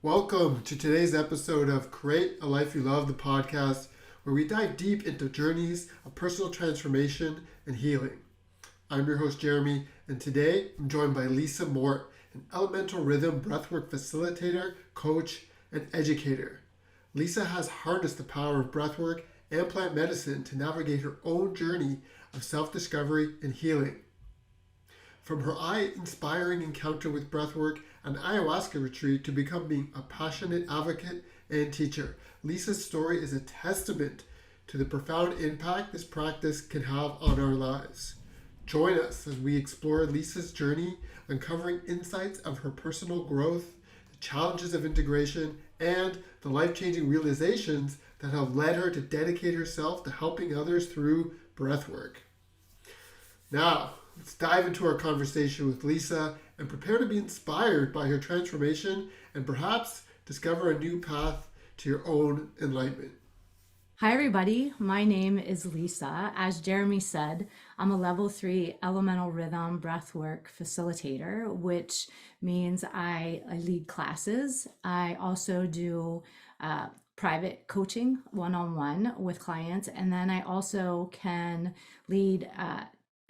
Welcome to today's episode of Create a Life You Love, the podcast, where we dive deep into journeys of personal transformation and healing. I'm your host, Jeremy, and today I'm joined by Lisa Mort, an Elemental Rhythm Breathwork facilitator, coach, and educator. Lisa has harnessed the power of breathwork and plant medicine to navigate her own journey of self-discovery and healing. From her eye-inspiring encounter with breathwork and ayahuasca retreat to becoming a passionate advocate and teacher, Lisa's story is a testament to the profound impact this practice can have on our lives. Join us as we explore Lisa's journey, uncovering insights of her personal growth, the challenges of integration, and the life-changing realizations that have led her to dedicate herself to helping others through breathwork. Now, let's dive into our conversation with Lisa and prepare to be inspired by her transformation and perhaps discover a new path to your own enlightenment. Hi, everybody. My name is Lisa. As Jeremy said, I'm a level 3 Elemental Rhythm Breathwork facilitator, which means I lead classes. I also do private coaching one-on-one with clients, and then I also can lead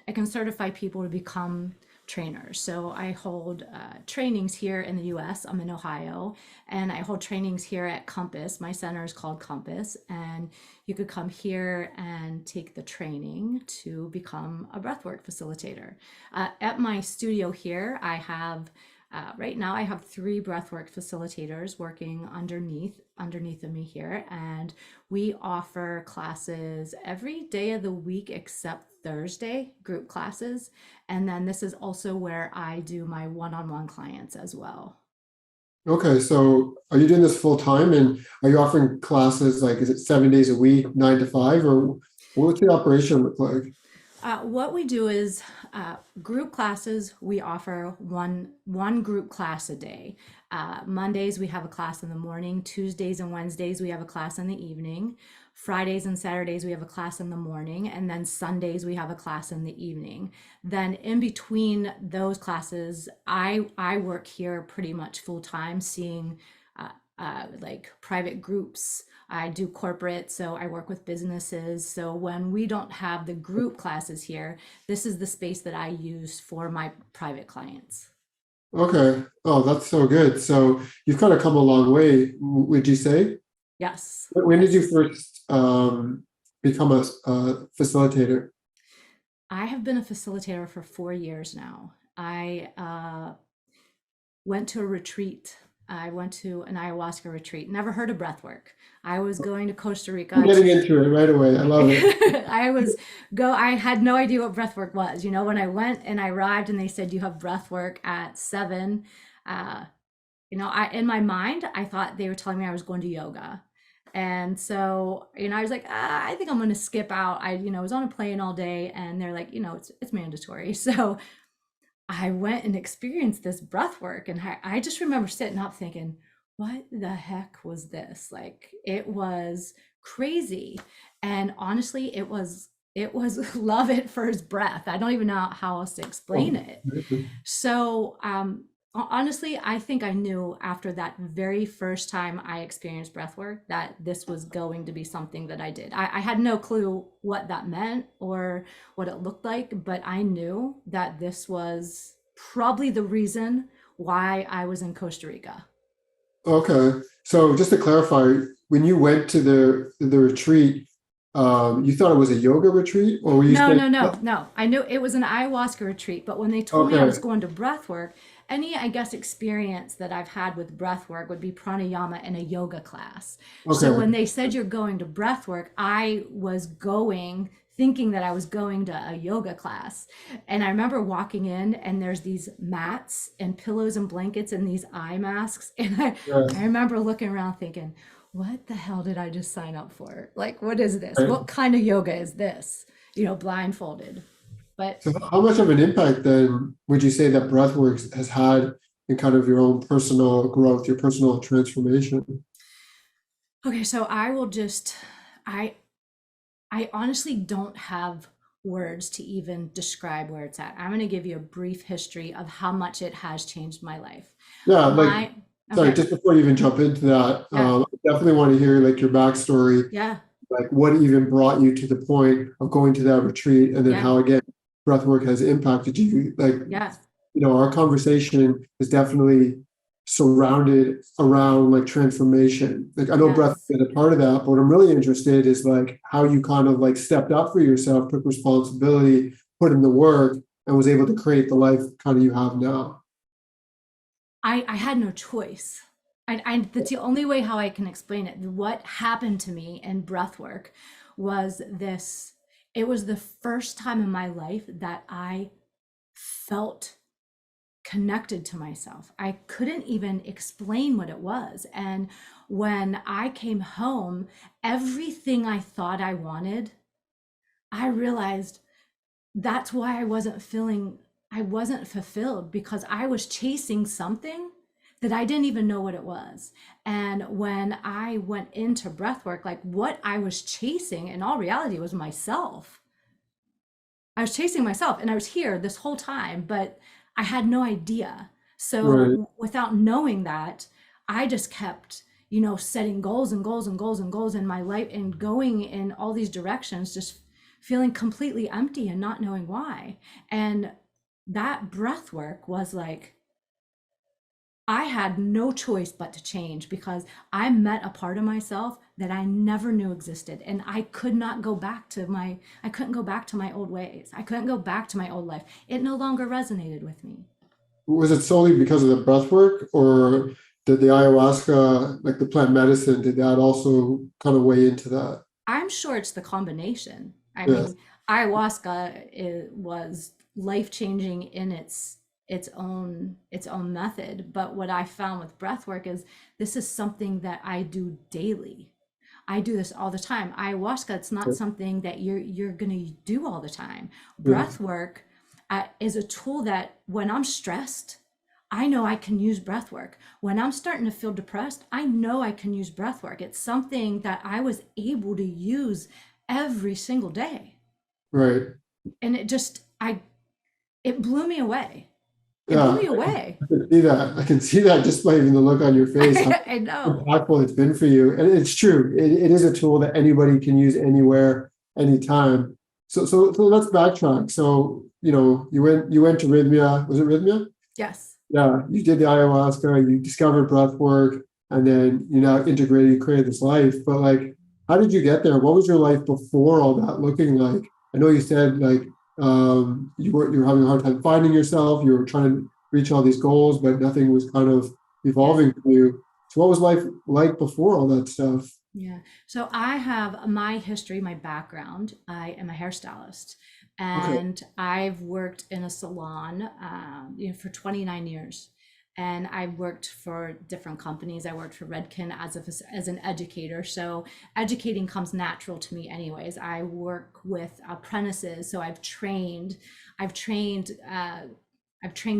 I can certify people to become trainers. So I hold trainings here in the US. I'm in Ohio, and I hold trainings here at Compass. My center is called Compass, and you could come here and take the training to become a breathwork facilitator. At my studio here, I have right now I have 3 breathwork facilitators working underneath of me here, and we offer classes every day of the week except Thursday, group classes. And then this is also where I do my one-on-one clients as well. Okay, so are you doing this full time, and are you offering classes like, is it 7 days a week, 9 to 5, or what's the operation look like? What we do is group classes. We offer one group class a day. Mondays we have a class in the morning. Tuesdays and Wednesdays we have a class in the evening. Fridays and Saturdays we have a class in the morning, and then Sundays we have a class in the evening. Then in between those classes, I work here pretty much full time, seeing like private groups. I do corporate, so I work with businesses. So when we don't have the group classes here, this is the space that I use for my private clients. Okay. Oh, that's so good. So you've kind of come a long way, would you say? Yes, When did you yes. first become a facilitator? I have been a facilitator for 4 years now. I went to a retreat. I went to an ayahuasca retreat. Never heard of breath work. I was going to Costa I'm Rica getting to into it right away. I love it. I had no idea what breath work was. When I went and I arrived and they said you have breath work at 7, uh, I in my mind I thought they were telling me I was going to yoga. And so, I was like, I think I'm going to skip out. I was on a plane all day, and they're like, it's mandatory. So I went and experienced this breath work, and I just remember sitting up thinking, what the heck was this? Like, it was crazy. And honestly, it was love at first breath. I don't even know how else to explain Oh, it. So, honestly, I think I knew after that very first time I experienced breath work that this was going to be something that I did. I had no clue what that meant or what it looked like, but I knew that this was probably the reason why I was in Costa Rica. okay. So just to clarify, when you went to the retreat, you thought it was a yoga retreat, or were you No, saying, no, no, no. I knew it was an ayahuasca retreat, but when they told me I was okay, going to breath work, any, I guess, experience that I've had with breath work would be pranayama in a yoga class. So when okay, they said you're going to breath work, I was going thinking that I was going to a yoga class. And I remember walking in, and there's these mats and pillows and blankets and these eye masks. And I yes, remember looking around thinking, what the hell did I just sign up for? Like, what is this? right. What kind of yoga is this? Blindfolded. But So how much of an impact then would you say that breathworks has had in kind of your own personal growth, your personal transformation? okay, so I I honestly don't have words to even describe where it's at. I'm going to give you a brief history of how much it has changed my life. Yeah, like My Sorry, Okay. just before you even jump into that, Yeah. I definitely want to hear like your backstory, Yeah. like what even brought you to the point of going to that retreat, and then Yeah. how again breathwork has impacted you. Like, Yeah. our conversation is definitely surrounded around like transformation. Like I know breath Yes. is a part of that, but what I'm really interested is like how you kind of like stepped up for yourself, took responsibility, put in the work, and was able to create the life kind of you have now. I had no choice. That's the only way how I can explain it. What happened to me in breath work was this. It was the first time in my life that I felt connected to myself. I couldn't even explain what it was. And when I came home, everything I thought I wanted, I realized that's why I wasn't fulfilled, because I was chasing something that I didn't even know what it was. And when I went into breath work, like what I was chasing in all reality was myself. I was chasing myself and I was here this whole time, but I had no idea. Right. So without knowing that, I just kept, setting goals and goals and goals and goals in my life and going in all these directions, just feeling completely empty and not knowing why. And that breath work was like, I had no choice but to change, because I met a part of myself that I never knew existed. And I couldn't go back to my old ways. I couldn't go back to my old life. It no longer resonated with me. Was it solely because of the breath work, or did the ayahuasca, like the plant medicine, did that also kind of weigh into that? I'm sure it's the combination. I Yes. mean, was life changing in its own method. But what I found with breath work is this is something that I do daily. I do this all the time. Ayahuasca, it's not something that you're gonna do all the time. Yes. Breath work is a tool that when I'm stressed, I know I can use breath work. When I'm starting to feel depressed, I know I can use breath work. It's something that I was able to use every single day. Right. And it blew me away. It blew Yeah. me away. I can see that. I can see that just by even the look on your face, how I know. impactful it's been for you. And it's true. It is a tool that anybody can use anywhere, anytime. So let's backtrack. So, you went to Rhythmia. Was it Rhythmia? Yes. Yeah, you did the ayahuasca, you discovered breath work, and then you now integrated, you created this life. But like, how did you get there? What was your life before all that looking like? I know you said like you were having a hard time finding yourself, you were trying to reach all these goals, but nothing was kind of Yeah. evolving for you. So what was life like before all that stuff? Yeah. So I have my history, my background. I am a hairstylist, Okay. and I've worked in a salon, for 29 years. And I've worked for different companies. I worked for Redken as an educator. So educating comes natural to me, anyways. I work with apprentices, so I've trained. I've trained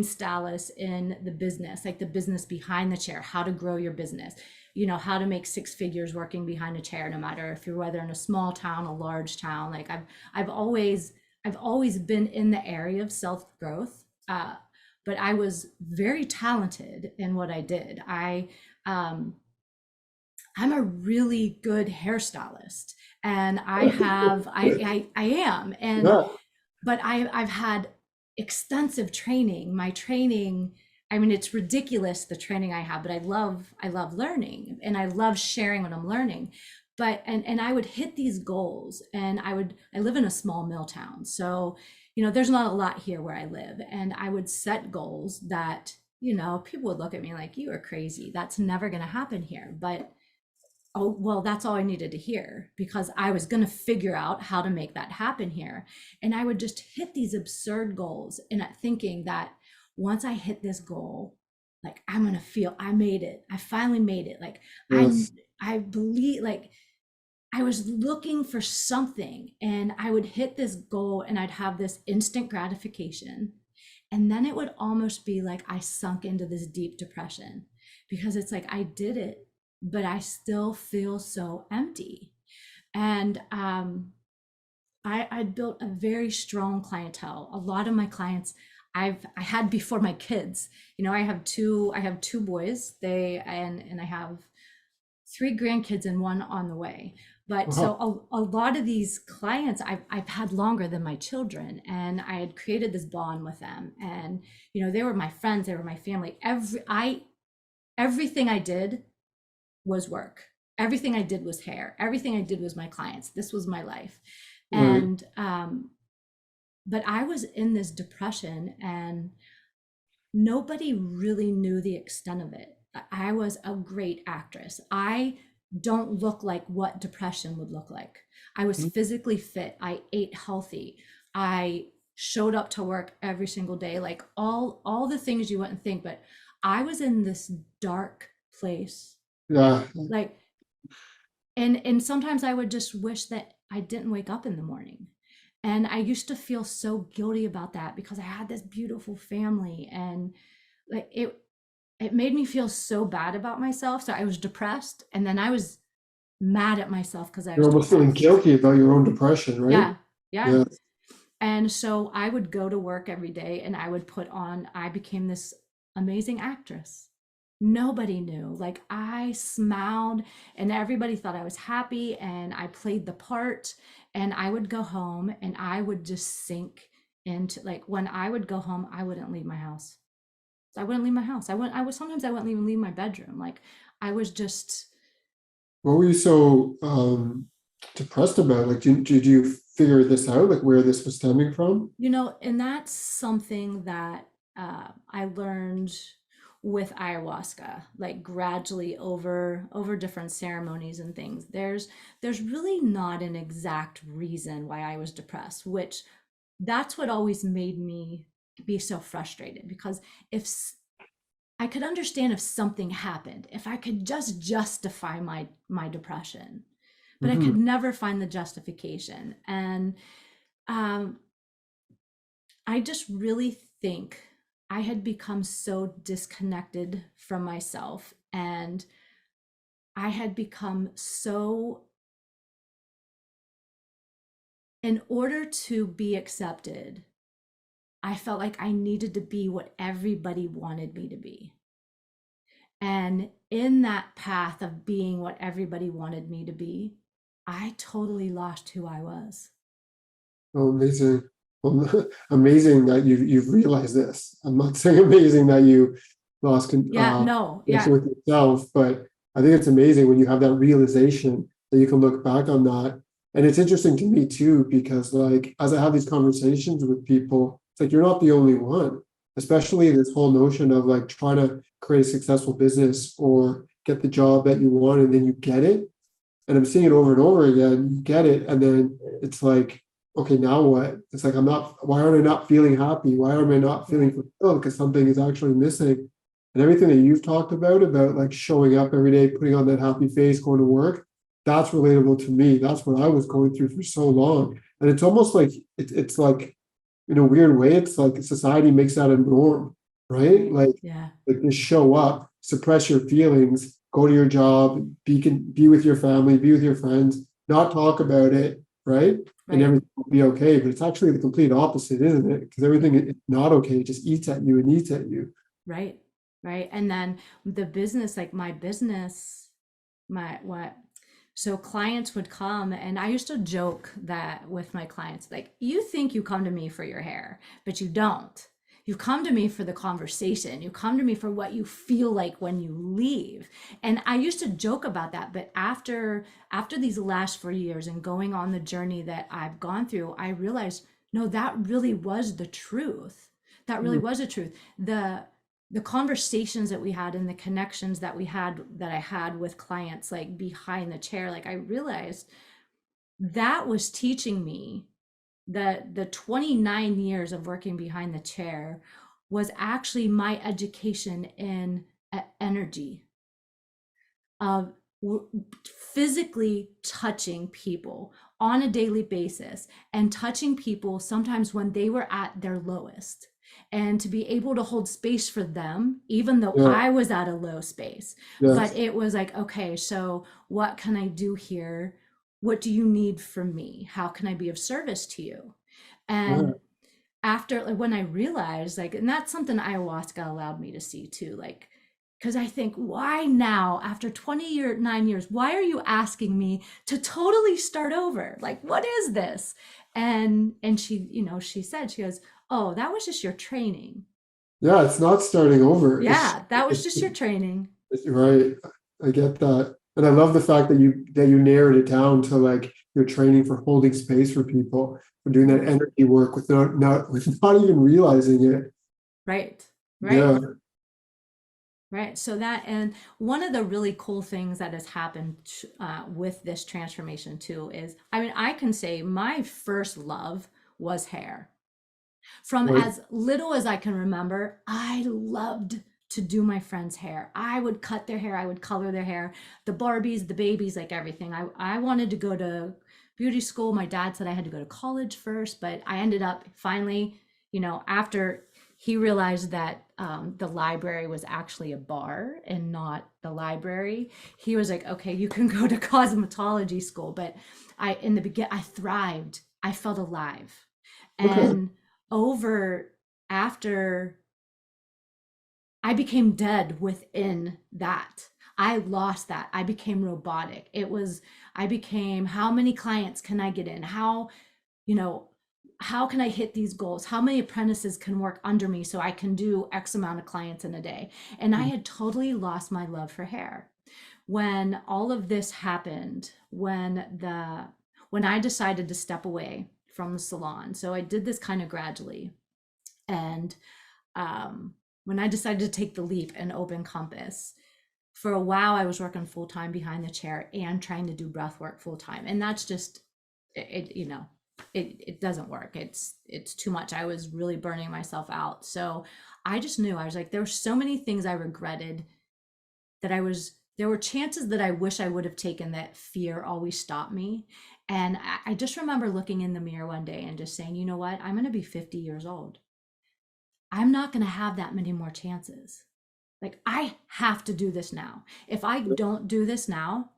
stylists in the business, like the business behind the chair, how to grow your business, how to make six figures working behind a chair, no matter if you're whether in a small town, a large town. Like I've always I've always been in the area of self growth, but I was very talented in what I did. Um, I'm a really good hairstylist, and I am, and Yeah. but I've had extensive training. My training, I mean, it's ridiculous the training I have, but I love learning and I love sharing what I'm learning. But and I would hit these goals, and I live in a small mill town. So, there's not a lot here where I live, and I would set goals that, people would look at me like, you are crazy. That's never going to happen here. But oh, well, that's all I needed to hear, because I was going to figure out how to make that happen here. And I would just hit these absurd goals, and thinking that once I hit this goal, like I'm going to feel I made it. I finally made it. Like I Yes. I believe, like I was looking for something, and I would hit this goal and I'd have this instant gratification. And then it would almost be like I sunk into this deep depression, because it's like I did it, but I still feel so empty. And I built a very strong clientele. A lot of my clients I had before my kids. I have two boys. And I have three grandkids and one on the way. But Wow. so a lot of these clients I've had longer than my children, and I had created this bond with them. And they were my friends, they were my family. Everything I did was work. Everything I did was hair. Everything I did was my clients. This was my life. Right. And but I was in this depression, and nobody really knew the extent of it. I was a great actress. I don't look like what depression would look like. I was physically fit. I ate healthy. I showed up to work every single day, like all the things you wouldn't think. But I was in this dark place, Yeah. like, and sometimes I would just wish that I didn't wake up in the morning. And I used to feel so guilty about that because I had this beautiful family, and like it made me feel so bad about myself. So I was depressed, and then I was mad at myself because I You're was almost feeling depressed. guilty about your own depression, right? Yeah, yeah. Yeah. And so I would go to work every day, and I became this amazing actress. Nobody knew. Like, I smiled, and everybody thought I was happy, and I played the part. And I would go home, and I would just sink into, like, when I would go home, I wouldn't leave my house. I wouldn't leave my house. I was sometimes I wouldn't even leave my bedroom. Like, I was just, What were you so depressed about? Like, did you figure this out, like where this was stemming from? and that's something that I learned with ayahuasca, like gradually over different ceremonies and things. There's really not an exact reason why I was depressed, which that's what always made me be so frustrated. Because if I could understand if something happened, if I could just justify my depression, but I could Hmm. never find the justification. And um, I just really think I had become so disconnected from myself, and I had become so, in order to be accepted, I felt like I needed to be what everybody wanted me to be. And in that path of being what everybody wanted me to be, I totally lost who I was. Oh, amazing. Well, amazing that you've realized this. I'm not saying amazing that you lost Yeah, no, connection yeah, with yourself, but I think it's amazing when you have that realization that you can look back on that. And it's interesting to me too, because like as I have these conversations with people, it's like you're not the only one, especially this whole notion of like trying to create a successful business or get the job that you want and then you get it. And I'm seeing it over and over again. You get it, and then it's like, okay, now what? It's like I'm not. Why aren't I not feeling happy? Why am I not yeah, feeling fulfilled? Because something is actually missing. And everything that you've talked about like showing up every day, putting on that happy face, going to work, that's relatable to me. That's what I was going through for so long. And it's almost like it's like in a weird way, it's like society makes that a norm, right? right, Like just show up, suppress your feelings, go to your job, be with your family, be with your friends, not talk about it, right? And right, everything will be okay. But it's actually the complete opposite, isn't it? Because everything is not okay. It just eats at you and eats at you. right, right. And then the business, like my business, my what so clients would come, and I used to joke that with my clients, like, you think you come to me for your hair, but you don't. You come to me for the conversation. You come to me for what you feel like when you leave. And I used to joke about that, but after these last 4 years and going on the journey that I've gone through, I realized, no, that really was the truth. That really Mm. was the truth. The conversations that we had and the connections that I had with clients, like behind the chair, like, I realized that was teaching me that the 29 years of working behind the chair was actually my education in energy, of physically touching people on a daily basis, and touching people sometimes when they were at their lowest, and to be able to hold space for them even though Yeah, I was at a low space. yeah, But it was like, okay, so what can I do here? What do you need from me? How can I be of service to you? yeah. And after, like, when I realized, like, and that's something ayahuasca allowed me to see too, like, because I think, why now, after 9 years, why are you asking me to totally start over? Like, what is this? And she, she said, she goes, oh, that was just your training. Yeah, it's not starting over. Yeah, that was It's, just your training. right. I get that. And I love the fact that you narrowed it down to like your training for holding space for people, for doing that Yeah. energy work without not with not even realizing it. Right. Right. Yeah. Right. So that, and one of the really cool things that has happened with this transformation too is, I mean, I can say my first love was hair. From Right. as little as I can remember, I loved to do my friends' hair. I would cut their hair, I would color their hair, the Barbies, the babies, like everything. I wanted to go to beauty school. My dad said I had to go to college first, but I ended up finally, after he realized that the library was actually a bar and not the library, he was like, okay, you can go to cosmetology school. But in the beginning, I thrived. I felt alive. Okay. And over after I became dead within that. I lost that. I became robotic. I became, how many clients can I get in? You know, how can I hit these goals? How many apprentices can work under me so I can do X amount of clients in a day? And I had totally lost my love for hair. When all of this happened, when I decided to step away from the salon. So I did this kind of gradually. And when I decided to take the leap and open Compass, for a while I was working full time behind the chair and trying to do breath work full time, and that's just it doesn't work. It's too much. I was really burning myself out. So I just knew, I was like, there were so many things I regretted, there were chances that I wish I would have taken, that fear always stopped me. And I just remember looking in the mirror one day and just saying, you know what, I'm going to be 50 years old. I'm not going to have that many more chances. Like, I have to do this now. If I don't do this now,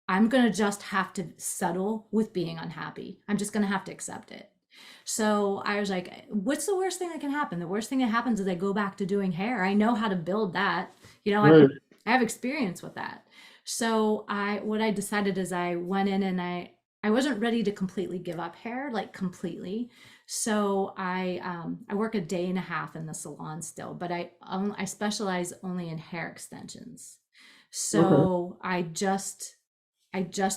I'm going to just have to settle with being unhappy. I'm just going to have to accept it. So I was like, what's the worst thing that can happen? The worst thing that happens is I go back to doing hair. I know how to build that. Right. I have experience with that. So what I decided is I went in and I wasn't ready to completely give up hair, like completely. So I work a day and a half in the salon still, but I specialize only in hair extensions. Okay. So I just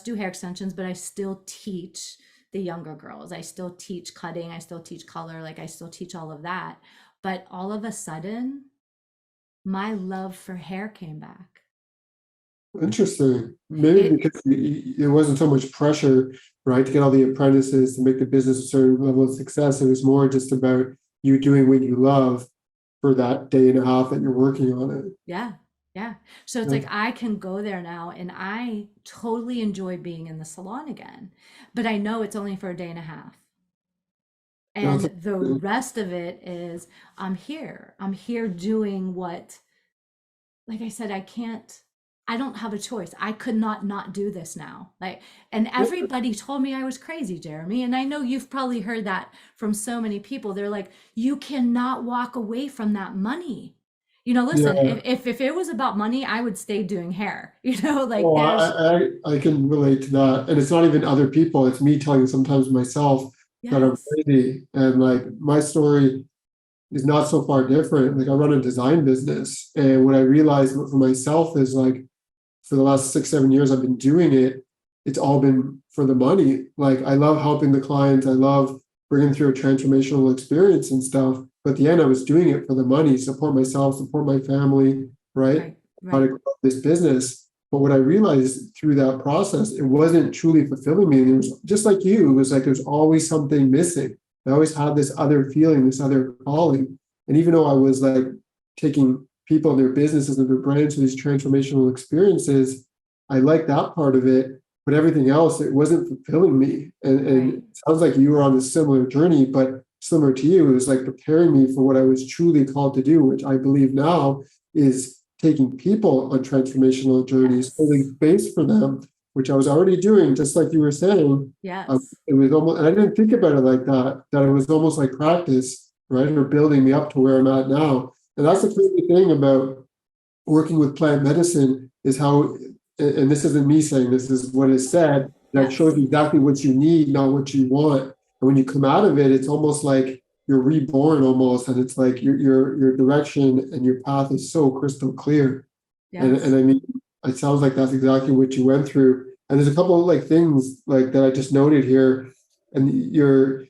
do hair extensions, but I still teach the younger girls. I still teach cutting, I still teach color, like I still teach all of that. But all of a sudden, my love for hair came back. Interesting. Maybe It because there wasn't so much pressure, right, to get all the apprentices to make the business a certain level of success. It was more just about you doing what you love for that day and a half that you're working on it. Yeah, yeah. So it's Yeah. like I can go there now and I totally enjoy being in the salon again. But I know it's only for a day and a half. No, And the rest of it is I'm here. I'm here doing what, like I said, I don't have a choice. I could not do this now. Like, and everybody told me I was crazy, Jeremy. And I know you've probably heard that from so many people. They're like, you cannot walk away from that money. Listen, yeah. if it was about money, I would stay doing hair. Like Well, there's, I can relate to that. And it's not even other people, it's me telling sometimes myself that I'm yes, crazy. And like my story is not so far different. Like I run a design business. And what I realized for myself is like for the last 6, 7 years I've been doing it, it's all been for the money. Like I love helping the clients. I love bringing through a transformational experience and stuff. But at the end, I was doing it for the money, support myself, support my family, right? right, How to right, grow this business. But what I realized through that process, it wasn't truly fulfilling me. And it was just like you, it was like there's always something missing. I always had this other feeling, this other calling. And even though I was like taking people and their businesses and their brands to these transformational experiences, I like that part of it, but everything else, it wasn't fulfilling me. And right. it sounds like you were on a similar journey, but similar to you, it was like preparing me for what I was truly called to do, which I believe now is taking people on transformational journeys, Yes, holding space for them, which I was already doing, just like you were saying. Yes. It was almost, and I didn't think about it like that, that it was almost like practice, right? Or building me up to where I'm at now. And that's the Yes. crazy thing about working with plant medicine is how, and this isn't me saying, this is what is said, that shows Yes. you exactly what you need, not what you want. And when you come out of it, it's almost like you're reborn almost, and it's like your direction and your path is so crystal clear. And Yes. I mean, it sounds like that's exactly what you went through. And there's a couple of like things like that I just noted here. And you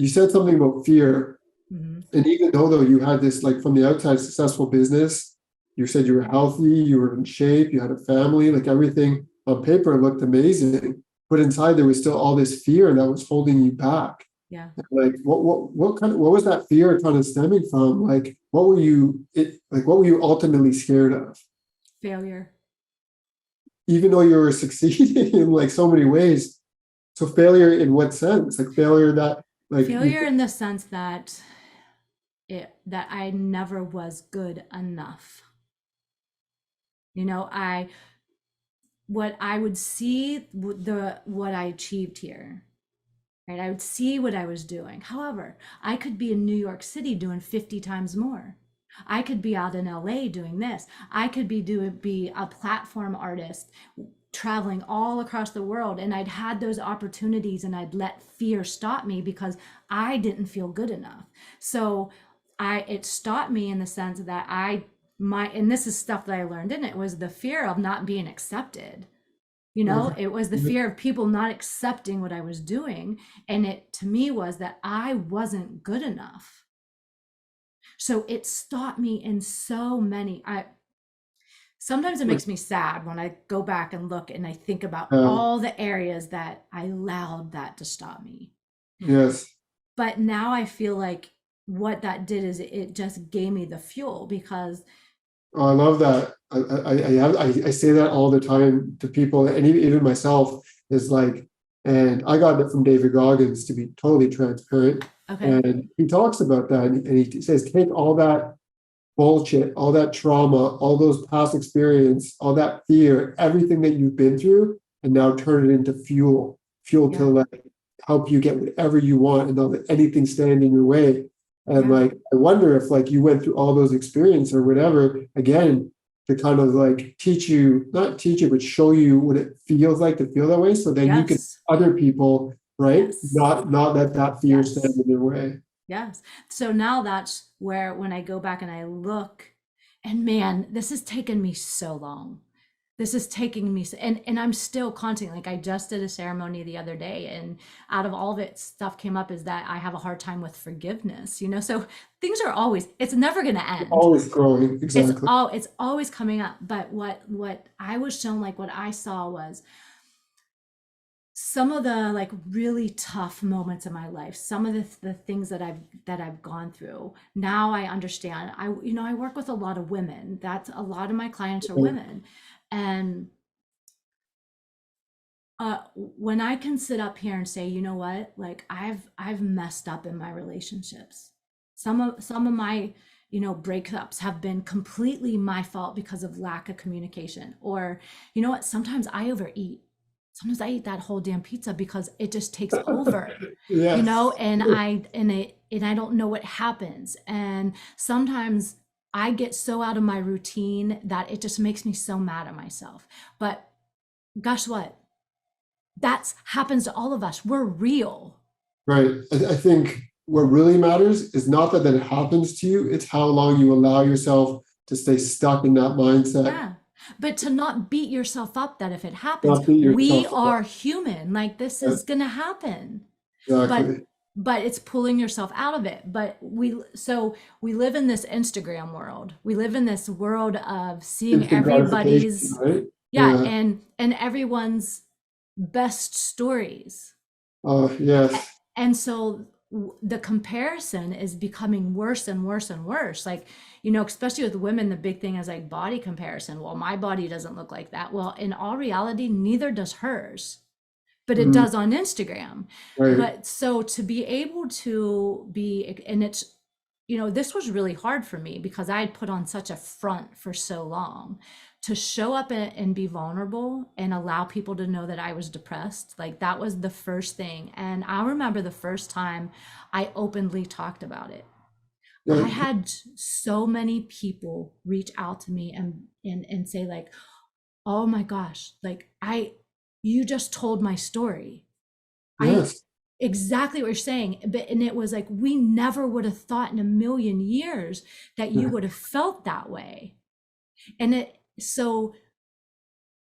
said something about fear. Hmm. And even though you had this like from the outside successful business, you said you were healthy, you were in shape, you had a family, like everything on paper looked amazing. But inside there was still all this fear that was holding you back. Yeah. Like what was that fear kind of stemming from? Like what were you ultimately scared of? Failure. Even though you were succeeding in like so many ways. So failure in what sense? Like failure that like you Failure in the sense that that I never was good enough. You know, I what I would see what I achieved here. Right? I would see what I was doing. However, I could be in New York City doing 50 times more. I could be out in LA doing this. I could be a platform artist traveling all across the world, and I'd had those opportunities and I'd let fear stop me because I didn't feel good enough. So it stopped me in the sense that and this is stuff that I learned in it, was the fear of not being accepted. You know, okay. it was the fear of people not accepting what I was doing. And it to me was that I wasn't good enough. So it stopped me in so many. I Sometimes it makes me sad when I go back and look and I think about Um, all the areas that I allowed that to stop me. yes. But now I feel like what that did is it just gave me the fuel because Oh, I love that. I say that all the time to people, and even myself is like, and I got it from David Goggins to be totally transparent. okay, And he talks about that, and he says, take all that bullshit, all that trauma, all those past experience, all that fear, everything that you've been through, and now turn it into fuel to yeah, like help you get whatever you want and not let anything stand in your way. And yeah, like, I wonder if like you went through all those experiences or whatever, again, to kind of like teach you, not teach you, but show you what it feels like to feel that way. So then you can yes, other people, right? yes, Not let that fear stand yes. in their way. Yes. So now that's where when I go back and I look, and man, this has taken me so long. This is taking me, and I'm still constantly, like I just did a ceremony the other day, and out of all of it, stuff came up is that I have a hard time with forgiveness, you know? So things are always, it's never going to end. Always growing, exactly. It's always coming up. But what I was shown, like what I saw was some of the like really tough moments in my life, some of the things that I've gone through. Now I understand. I work with a lot of women. That's a lot of my clients are women. And when I can sit up here and say, you know what, like I've messed up in my relationships. Some of my, breakups have been completely my fault because of lack of communication. Or, you know what, sometimes I overeat. Sometimes I eat that whole damn pizza because it just takes over, Yes. and I don't know what happens. And sometimes I get so out of my routine that it just makes me so mad at myself. But guess what? That happens to all of us. We're real. Right. I think what really matters is not that it happens to you, it's how long you allow yourself to stay stuck in that mindset, Yeah. But to not beat yourself up that if it happens, not beat we yourself up. are human. Like this Yeah, is going to happen. But exactly. it's pulling yourself out of it. But we live in this Instagram world. We live in this world of seeing Instant gratification, everybody's, right? yeah, Yeah. and everyone's best stories. Yes. And so the comparison is becoming worse and worse and worse. Like, especially with women, the big thing is like body comparison. Well, my body doesn't look like that. Well, in all reality, neither does hers, but it Mm, does on Instagram. right. But so to be able to be, and this was really hard for me because I had put on such a front for so long to show up and be vulnerable and allow people to know that I was depressed, like that was the first thing. And I remember the first time I openly talked about it. Yeah. I had so many people reach out to me and say like, oh my gosh, like you just told my story. I Yes. exactly what you're saying. But and it was like, we never would have thought in a million years that you Yeah. would have felt that way. And it so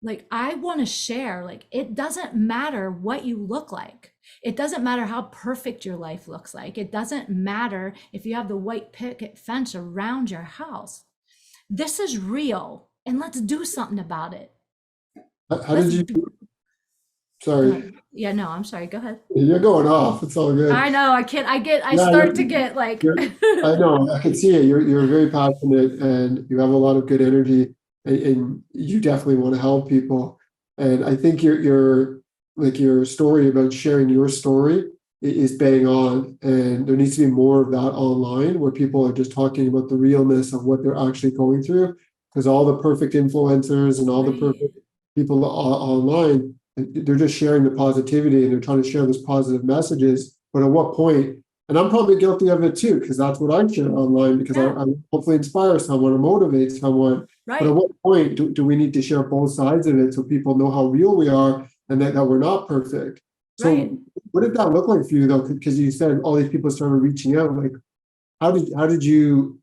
like I want to share, like it doesn't matter what you look like. It doesn't matter how perfect your life looks like. It doesn't matter if you have the white picket fence around your house. This is real and let's do something about it. How Let's did you, do, go sorry, ahead. Yeah, no, I'm sorry. Go ahead. you're going off. It's all good. I know. I Yeah, start to get like, I know, I can see it. You're very passionate and you have a lot of good energy and you definitely want to help people. And I think your like your story about sharing your story is bang on. And there needs to be more of that online where people are just talking about the realness of what they're actually going through. Because all the perfect influencers and all the right. perfect people online, they're just sharing the positivity and they're trying to share those positive messages. But at what point, and I'm probably guilty of it too, because that's what I share online because Yeah, I hopefully inspire someone or motivate someone. But at right. what point do we need to share both sides of it so people know how real we are and that we're not perfect? Right. So what did that look like for you though? Because you said all these people started reaching out. Like, how did you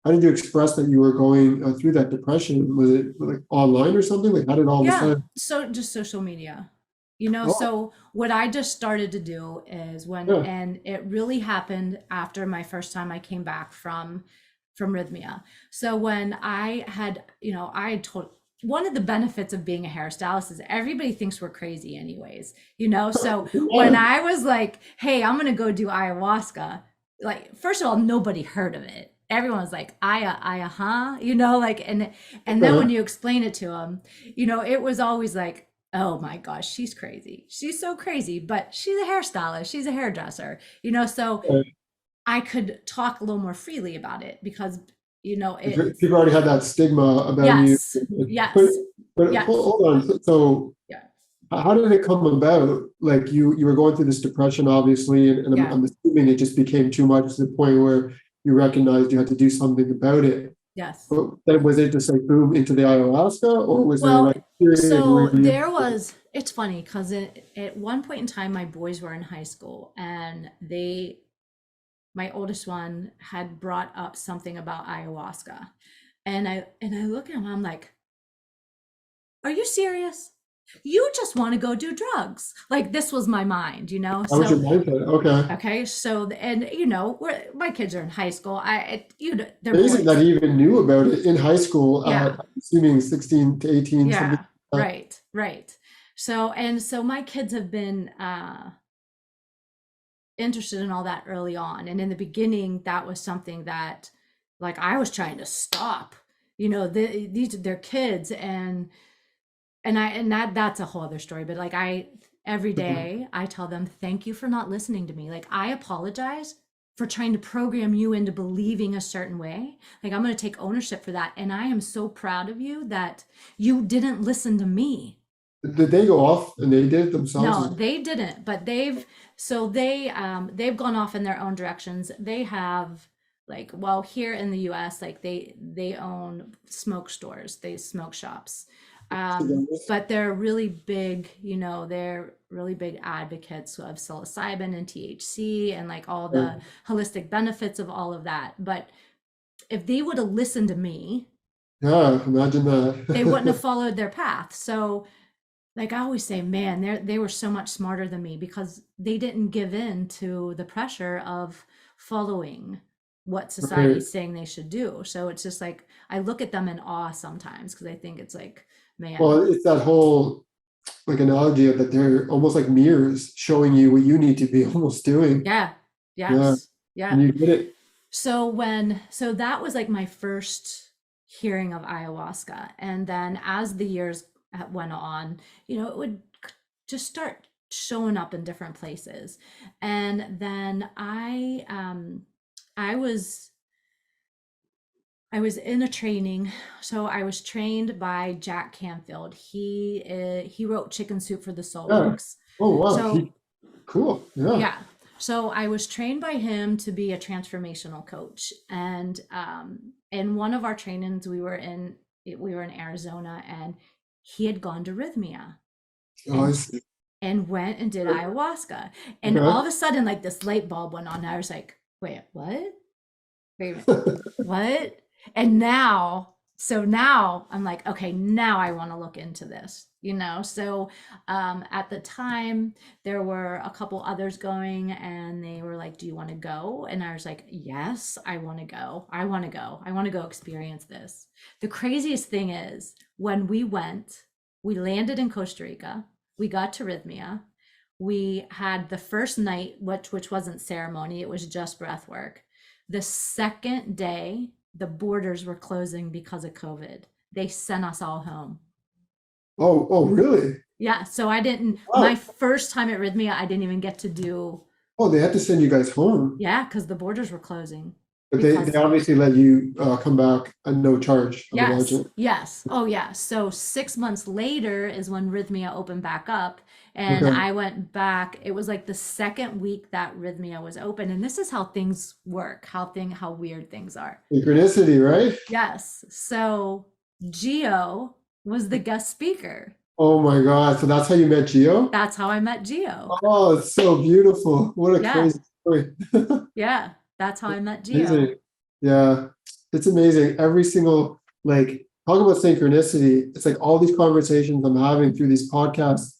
express that you were going through that depression? Was it like online or something? Like, how did all of a Yeah. sudden? So just social media, Oh, so what I just started to do is yeah, and it really happened after my first time I came back from Rhythmia. So when I had, I had told one of the benefits of being a hairstylist is everybody thinks we're crazy anyways, so when yeah, I was like, hey, I'm gonna go do ayahuasca, like first of all, nobody heard of it. Everyone was like, huh? Like, and then when okay. you explain it to them, it was always like, oh my gosh, she's crazy. She's so crazy, but she's a hairstylist, she's a hairdresser, so I could talk a little more freely about it because, it's People already had that stigma about you. yes, But yes, but yes, hold on. So yeah, how did it come about? Like you were going through this depression, obviously, and I'm, yeah, I'm assuming it just became too much to the point where you recognized you had to do something about it. yes. But then was it just like boom into the ayahuasca, or was there Well, like a period so where you? it's funny because at one point in time, my boys were in high school and my oldest one had brought up something about ayahuasca. And I look at him, I'm like, are you serious? You just want to go do drugs. Like this was my mind, How was your So mindset? Okay, okay, so and my kids are in high school. They're amazing that boys. he even knew about it in high school at Yeah, assuming 16 to 18 something yeah, like that. right, right. So my kids have been interested in all that early on, and in the beginning, that was something that, like, I was trying to stop. These are their kids, and that's a whole other story. But like every day I tell them, thank you for not listening to me. Like I apologize for trying to program you into believing a certain way. Like I'm going to take ownership for that, and I am so proud of you that you didn't listen to me. Did they go off and they did it themselves No, as they didn't, but they've gone off in their own directions. They have, like, well, here in the US, like they own smoke stores, they smoke shops. well? But they're really big, they're really big advocates of psilocybin and THC and like all the holistic benefits of all of that. But if they would have listened to me, Yeah, imagine they wouldn't have that. followed their path. So like I always say, man, they were so much smarter than me because they didn't give in to the pressure of following what Right. society's saying they should do. So it's just like I look at them in awe sometimes because I think it's like, man, Well, it's that whole like analogy of that they're almost like mirrors showing you what you need to be almost doing. yeah, Yeah, yes, and yeah. you did it. So that was like my first hearing of ayahuasca, and then as the years went on, it would just start showing up in different places, and then I was I was in a training. So I was trained by Jack Canfield. He wrote Chicken Soup for the Soul Yeah. books. Oh wow. So Cool. Yeah. yeah. So I was trained by him to be a transformational coach. And in one of our trainings we were in Arizona, and he had gone to Rhythmia Oh, I and see. went and did ayahuasca. And all Okay. of a sudden, like, this light bulb went on. And I was like, wait, what? Wait a minute, what? And now I'm like, okay, now I want to look into this, you know? So at the time, there were a couple others going, and they were like, do you want to go? And I was like, yes, I want to go. I want to go. I want to go experience this. The craziest thing is, when we went, we landed in Costa Rica, we got to Rhythmia. We had the first night, which wasn't ceremony, it was just breath work. The second day, the borders were closing because of COVID. They sent us all home. Oh, really? Yeah, so I didn't, Wow. my first time at Rhythmia, I didn't even get to do, Oh, they had to send you guys home, yeah, because the borders were closing. but they Because, obviously let you come back at no charge, I'd yes, imagine. yes, oh yeah. So 6 months later is when Rhythmia opened back up. And Okay. I went back, it was like the second week that Rhythmia was open. And this is how things work, how weird things are. Synchronicity, right? Yes. So Geo was the guest speaker. Oh my God. So that's how you met Gio? That's how I met Geo. Oh, it's so beautiful. What a Yeah. crazy story. Yeah. That's how I met Geo. Amazing. Yeah, it's amazing. Every single, like, talk about synchronicity. It's like all these conversations I'm having through these podcasts,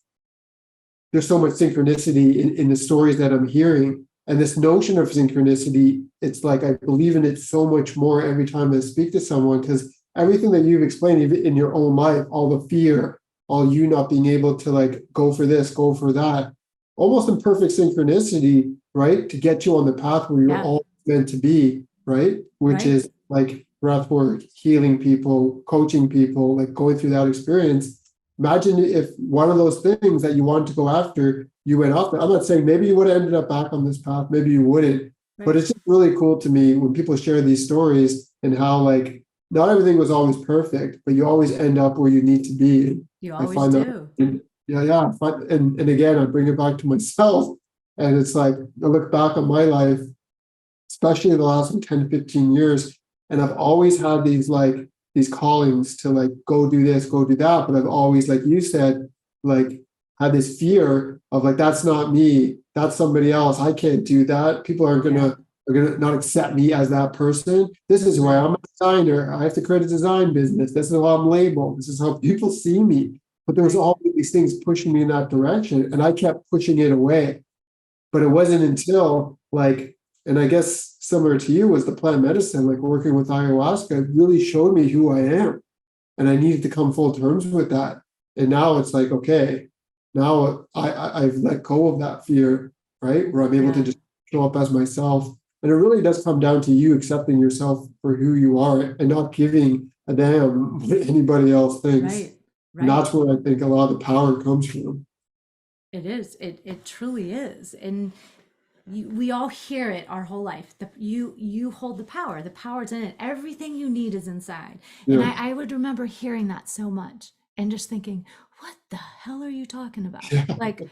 there's so much synchronicity in the stories that I'm hearing. And this notion of synchronicity, it's like I believe in it so much more every time I speak to someone, because everything that you've explained, even in your own life, all the fear, all you not being able to like go for this, go for that, almost in perfect synchronicity, right? To get you on the path where you're Yeah. all meant to be, right? Which Right. is like breath work, healing people, coaching people, like going through that experience. Imagine if one of those things that you wanted to go after, you went off. I'm not saying maybe you would have ended up back on this path, maybe you wouldn't, but Right. it's just really cool to me when people share these stories and how like not everything was always perfect, but you always end up where you need to be. You I always find that, do. yeah. And again, I bring it back to myself, and it's like I look back on my life, especially the last 10 to 15 years. And I've always had these callings to like go do this, go do that. But I've always, like you said, like had this fear of like that's not me, that's somebody else. I can't do that. People aren't Yeah. gonna are gonna not accept me as that person. This is who I am. Right. I'm a designer. I have to create a design business. This is how I'm labeled. This is how people see me. But there was Right. all these things pushing me in that direction, and I kept pushing it away. But it wasn't until like, and I guess similar to you was the plant medicine, like working with ayahuasca, it really showed me who I am. And I needed to come full terms with that. And now it's like, okay, now I've let go of that fear, right? Where I'm able to Yeah. just show up as myself. And it really does come down to you accepting yourself for who you are and not giving a damn what anybody else thinks. Right. And Right. that's where I think a lot of the power comes from. It is. It truly is. And we all hear it our whole life. You hold the power. The power's in it. Everything you need is inside. And Yeah. I would remember hearing that so much and just thinking, what the hell are you talking about? Yeah. Like,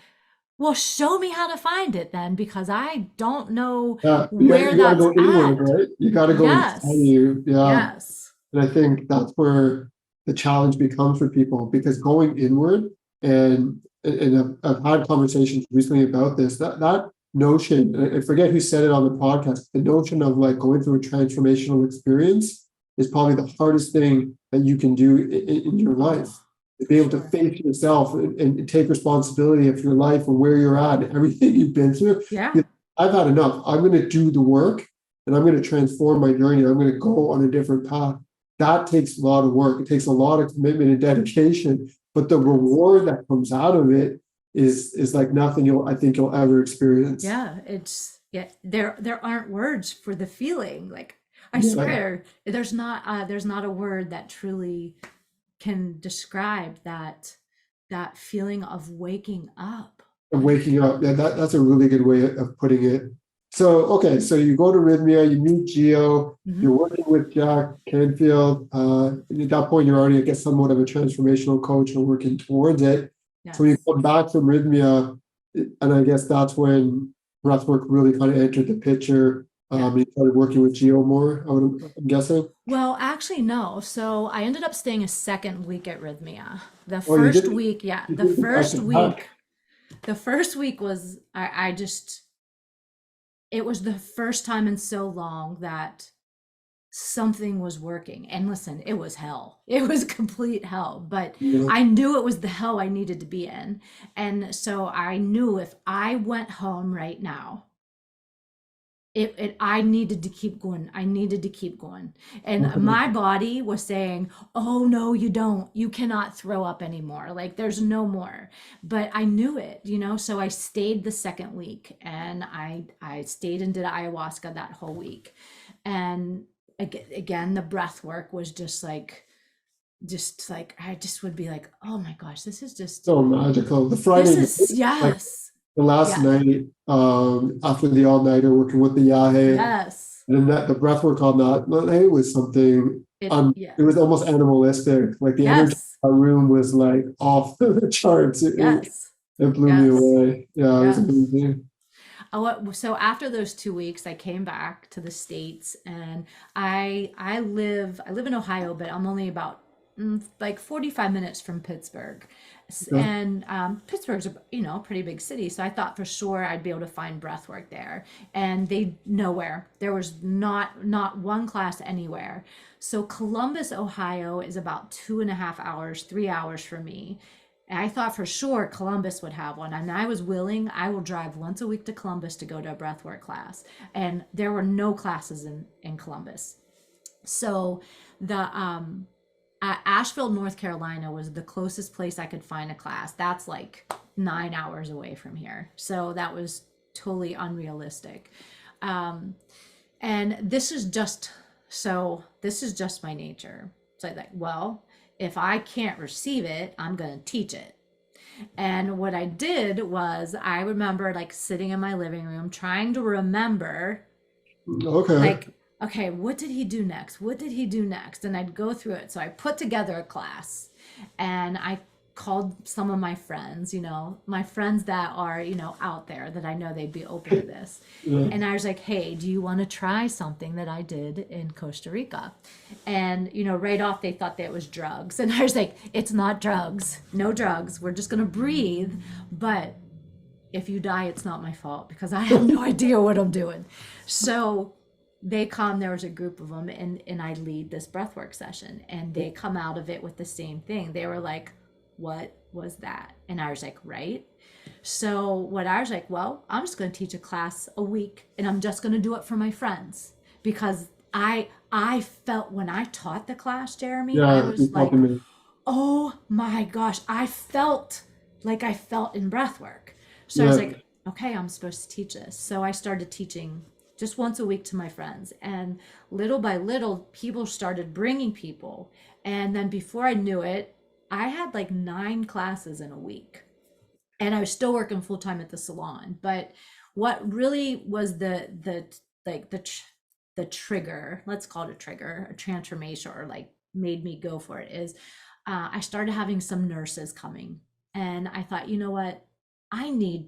well, show me how to find it then, because I don't know Yeah, where you got to that's go inward, at. right? You got to go inside Yes. you. Yeah. Yes. And I think that's where the challenge becomes for people because going inward and I've had conversations recently about this, that notion, I forget who said it on the podcast, the notion of like going through a transformational experience is probably the hardest thing that you can do in your life. Oh, To for be able to sure. face yourself and take responsibility of your life and where you're at and everything you've been through. Yeah. I've had enough. I'm going to do the work and I'm going to transform my journey. I'm going to go on a different path. That takes a lot of work. It takes a lot of commitment and dedication, but the reward that comes out of it is like nothing I think you'll ever experience. Yeah, it's yeah, there aren't words for the feeling. Like, I Yeah. swear there's not a word that truly can describe that feeling of waking up. And Like, waking up. Yeah, that's a really good way of putting it. So, okay, so you go to Rhythmia, you meet Geo, Hmm. you're working with Jack Canfield. And at that point, you're already, I guess, somewhat of a transformational coach and working towards it. So when you Yes. come back from Rhythmia, and I guess that's when breathwork really kind of entered the picture. Yeah. You started working with Geo more, I'm guessing. Well, actually, no. So I ended up staying a second week at Rhythmia. The Oh, you first did week, yeah, you did it back to back. the first week was, it was the first time in so long that something was working. And listen, it was hell. It was complete hell, but Yeah. I knew it was the hell I needed to be in. And so I knew if I went home right now, I needed to keep going. I needed to keep going. And Okay. my body was saying, "Oh no, you don't. You cannot throw up anymore. Like there's no more." But I knew it, so I stayed the second week, and I stayed and did ayahuasca that whole week. And again, the breath work was just like I just would be like, "Oh my gosh, So magical. The Friday this night, is like yes. the last Yes. night, after the all-nighter working with the Yahe, Yes. and then the breath work on that night was something, Yeah. it was almost animalistic. Like the energy Yes. in that room was like off the charts. Yes. It blew me Yes. away. Yeah, it was Yes. amazing. So after those 2 weeks, I came back to the States, and I live in Ohio, but I'm only about like 45 minutes from Pittsburgh. Yeah. And Pittsburgh's a pretty big city, so I thought for sure I'd be able to find breath work there. And they nowhere. There was not one class anywhere. So Columbus, Ohio is about 2.5 hours, 3 hours for me. And I thought for sure Columbus would have one. And I was willing, I will drive once a week to Columbus to go to a breathwork class. And there were no classes in Columbus. So the Asheville, North Carolina was the closest place I could find a class. That's like 9 hours away from here. So that was totally unrealistic. Um, and this is just my nature. So I like, well, if I can't receive it, I'm going to teach it. And what I did was I remember like sitting in my living room trying to remember, Okay. like, okay, what did he do next? What did he do next? And I'd go through it. So I put together a class, and I called some of my friends, my friends that are, out there that I know they'd be open to this. Yeah. And I was like, hey, do you want to try something that I did in Costa Rica? And, right off they thought that it was drugs. And I was like, it's not drugs, no drugs. We're just going to breathe. But if you die, it's not my fault because I have no idea what I'm doing. So they come, there was a group of them, and I lead this breathwork session, and they come out of it with the same thing. They were like, what was that? And I was like, right. So what I was like, well, I'm just going to teach a class a week, and I'm just going to do it for my friends, because I felt when I taught the class, Jeremy, I Yeah, was it's like, helping me. oh my gosh, I felt like I felt in breath work. So I was Yeah. like, okay, I'm supposed to teach this. So I started teaching just once a week to my friends. And little by little, people started bringing people. And then before I knew it, I had like 9 classes in a week. And I was still working full time at the salon. But what really was the trigger, let's call it a trigger, a transformation, or like made me go for it, is I started having some nurses coming, and I thought, you know what, I need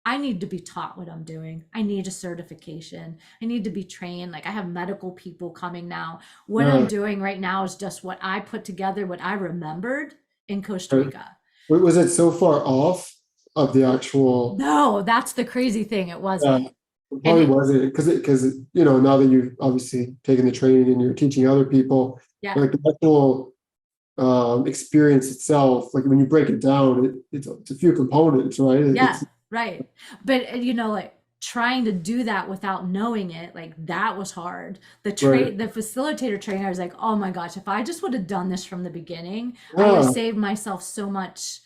I need to be taught what I'm doing. I need a certification. I need to be trained. Like I have medical people coming now. What I'm Yeah. doing right now is just what I put together, what I remembered in Costa Right. Rica. Was it so far off of the actual? No, that's the crazy thing. It Yeah, wasn't. it And probably wasn't because now that you've obviously taken the training and you're teaching other people, yeah, like the actual experience itself, like when you break it down, it's a few components, right? yeah, It's right. But like trying to do that without knowing it, like that was hard. right. The facilitator training, I was like, oh my gosh, if I just would have done this from the beginning, I would have Yeah. saved myself so much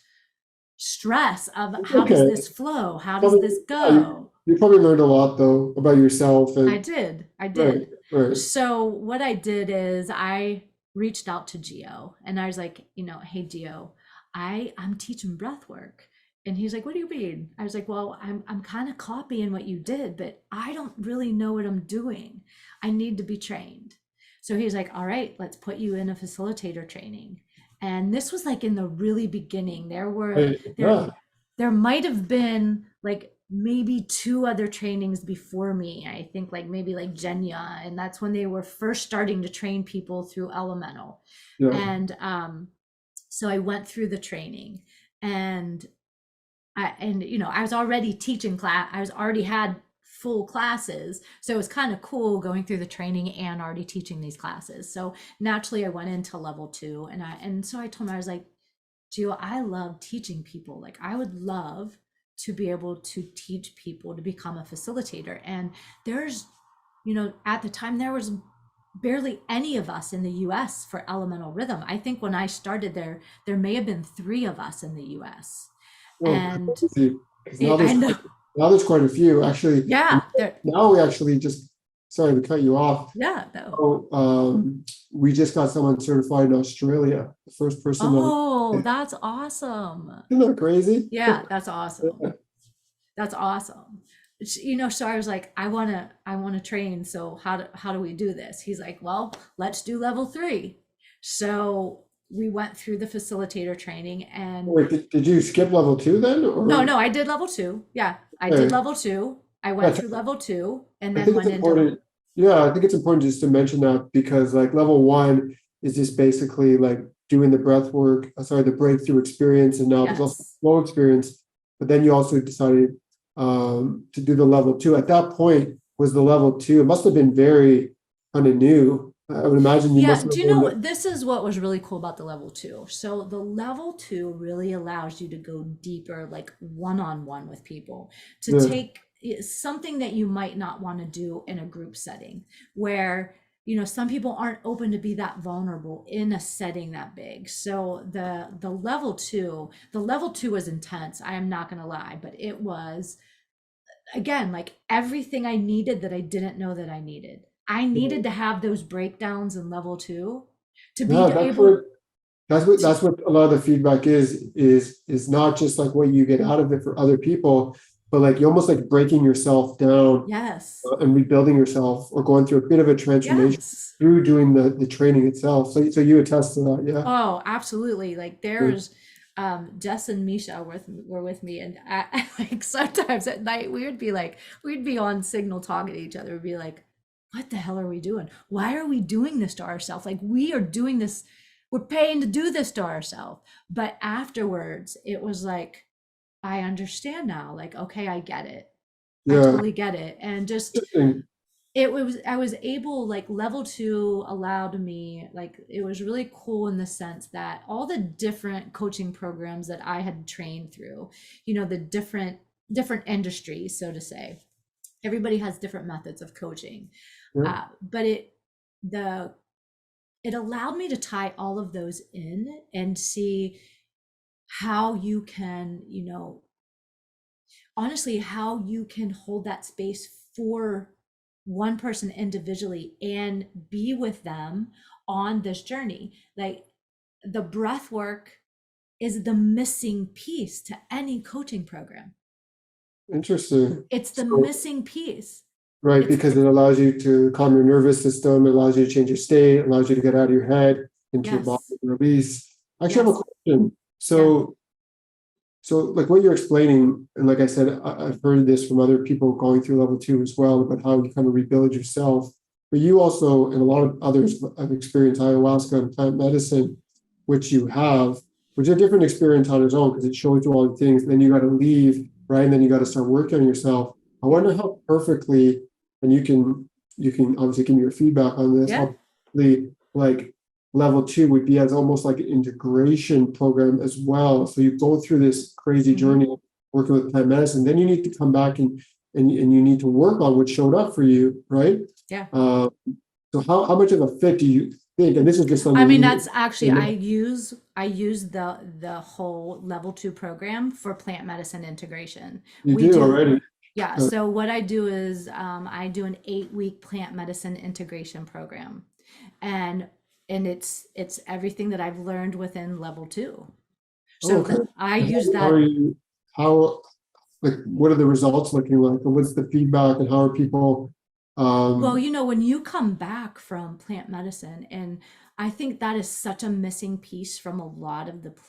stress of how does Okay. this flow? How does Probably, this yeah, go? you probably learned a lot though about yourself I and did. I right, did. right. So what I did is I reached out to Geo, and I was like, hey Geo, I'm teaching breath work, and he's like, what do you mean? I was like, well, I'm kind of copying what you did, but I don't really know what I'm doing. I need to be trained. So he's like, all right, let's put you in a facilitator training. And this was like in the really beginning. Yeah. There might have been like maybe two other trainings before me. I think like maybe like Genya, and that's when they were first starting to train people through Elemental. Yeah. And so I went through the training, and I was already teaching class. I was already had full classes, so it was kind of cool going through the training and already teaching these classes. So naturally, I went into level 2, and so I told him, I was like, Gio, I love teaching people. Like I would love to be able to teach people to become a facilitator. And there's, at the time there was barely any of us in the US for Elemental Rhythm. I think when I started there may have been 3 of us in the US. Well, And crazy. Because I know, now there's quite a few actually. yeah, there, Now we actually just, sorry to cut you off. yeah, no. So, we just got someone certified in Australia. The first person Oh, that, that's awesome. isn't that crazy? Yeah, that's awesome. That's awesome. So I was like, I want to train. So how do we do this? He's like, well, let's do level 3. So we went through the facilitator training, and Wait, did you skip level 2 then? no, I did level 2. Yeah, I did Okay. level 2. I Yeah, went through level 2 and I then think it's went into, important. Yeah, I think it's important just to mention that because like level 1 is just basically like doing the breath work, the breakthrough experience, and now there's also yes. flow experience. But then you also decided to do the level 2. At that point, was the level 2? It must have been very kind of new. I would imagine you Yeah, must do have you been. know this is what was really cool about the level 2? So the level 2 really allows you to go deeper, like one-on-one with people, to Yeah, take something that you might not want to do in a group setting, where some people aren't open to be that vulnerable in a setting that big. So the level 2 was intense. I am not going to lie, but it was, again, like everything I needed that I didn't know that I needed. I yeah, needed to have those breakdowns in level 2 to yeah, be able to, that's what a lot of the feedback is not just like what you get out of it for other people, but like you're almost like breaking yourself down yes, and rebuilding yourself or going through a bit of a transformation yes. through doing the training itself. So you attest to that, yeah. Oh, absolutely. Like Yeah. there's Jess and Misha were with me, and like sometimes at night we'd be on Signal talking to each other. We'd be like, what the hell are we doing? Why are we doing this to ourselves? Like we are doing this, we're paying to do this to ourselves. But afterwards, it was like, I understand now. Like, okay, I get it. I Yeah. totally get it. And just Interesting. I was able, like level 2 allowed me, like it was really cool in the sense that all the different coaching programs that I had trained through, the different industries, so to say, everybody has different methods of coaching. Yeah. But the it allowed me to tie all of those in and see how you can, honestly, how you can hold that space for one person individually and be with them on this journey. Like the breath work is the missing piece to any coaching program. Interesting. It's the So, missing piece. right, It's because it allows you to calm your nervous system, it allows you to change your state, it allows you to get out of your head into your body yes, and release. I actually have yes, a question. yeah, So like what you're explaining, and like I said, I've heard this from other people going through level 2 as well, about how you kind of rebuild yourself. But you also, and a lot of others have experienced ayahuasca and plant medicine, which you have, which is a different experience on its own because it shows you all the things. And then you got to leave, right? And then you got to start working on yourself. I yeah, wonder how perfectly, and you can obviously give me your feedback on this, yeah. how perfectly like level 2 would be as almost like an integration program as well. So you go through this crazy Mhm. journey of working with plant medicine, then you need to come back and you need to work on what showed up for you, right? Yeah. Uh, so how much of a fit do you think? And this is just I something mean, you, that's actually, I use the whole level 2 program for plant medicine integration. you We do do, already. yeah. Uh, So what I do is I do an 8-week plant medicine integration program, and it's everything that I've learned within level 2. oh, So okay. I And use How are that. you? how, like, what are the results looking like, and what's the feedback, and how are people? Well, when you come back from plant medicine, and I think that is such a missing piece from a lot of the That's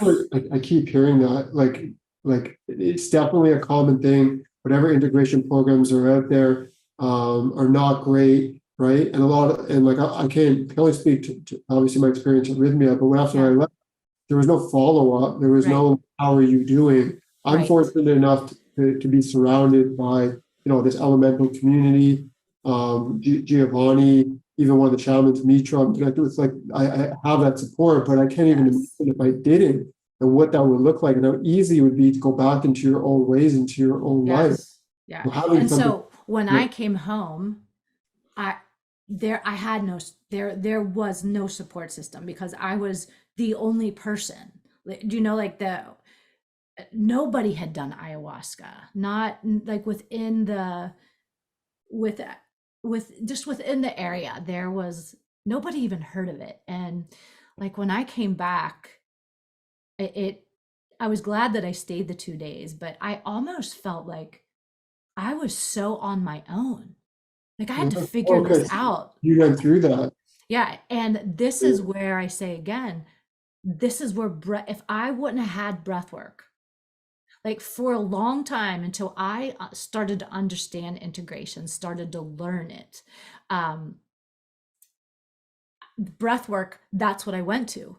what places. I keep hearing that. Like it's definitely a common thing. Whatever integration programs are out there are not great, right? And a lot of, and like I can only speak to obviously my experience at Rhythmia, but after I Yeah, left, there was no follow-up. There was right, no how are you doing? I'm right. fortunate enough to be surrounded by this elemental community. Giovanni, even one of the shamans, Mitra, I'm connected with. Like I have that support, but I can't even imagine Yes, if I didn't, and what that would look like, and how easy it would be to go back into your old ways, into your own life. yes, yeah. So having And something, so when yeah, I came home, I I had there was no support system because I was the only person. Do you know, like, the nobody had done ayahuasca, not like within the with just within the area. There was nobody even heard of it. And like when I came back, it I was glad that I stayed the 2 days, but I almost felt like I was so on my own. Like I had to figure this okay, out. you went through that. Yeah, and this is where I say again, this is where if I wouldn't have had breath work, like for a long time until I started to understand integration, started to learn it, um, breath work, that's what I went to.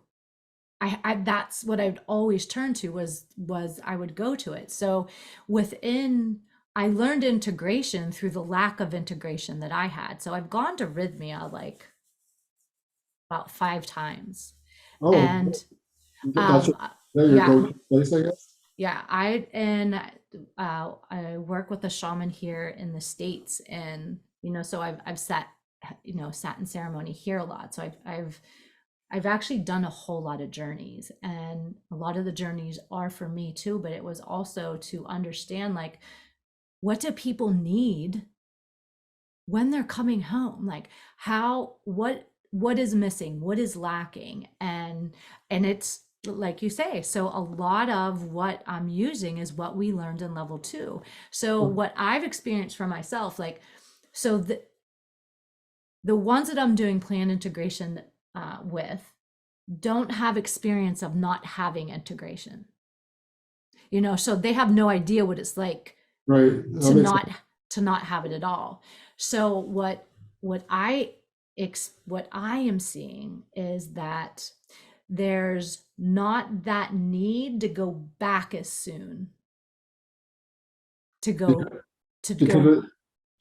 I that's what I'd always turn to, was I would go to it. So within I learned integration through the lack of integration that I had. So I've gone to Rhythmia like about 5 times. Oh, And that's your yeah, go-to place, I guess. yeah, I work with a shaman here in the States, and so I've sat in ceremony here a lot. So I've actually done a whole lot of journeys, and a lot of the journeys are for me too, but it was also to understand, like, what do people need when they're coming home? Like, what is missing, what is lacking? And it's like you say, so a lot of what I'm using is what we learned in level 2. So what I've experienced for myself, like, so the ones that I'm doing plan integration with don't have experience of not having integration, so they have no idea what it's like Right. That to makes not to not have it at all. So what I what I am seeing is that there's not that need to go back as soon, to sense. go to Because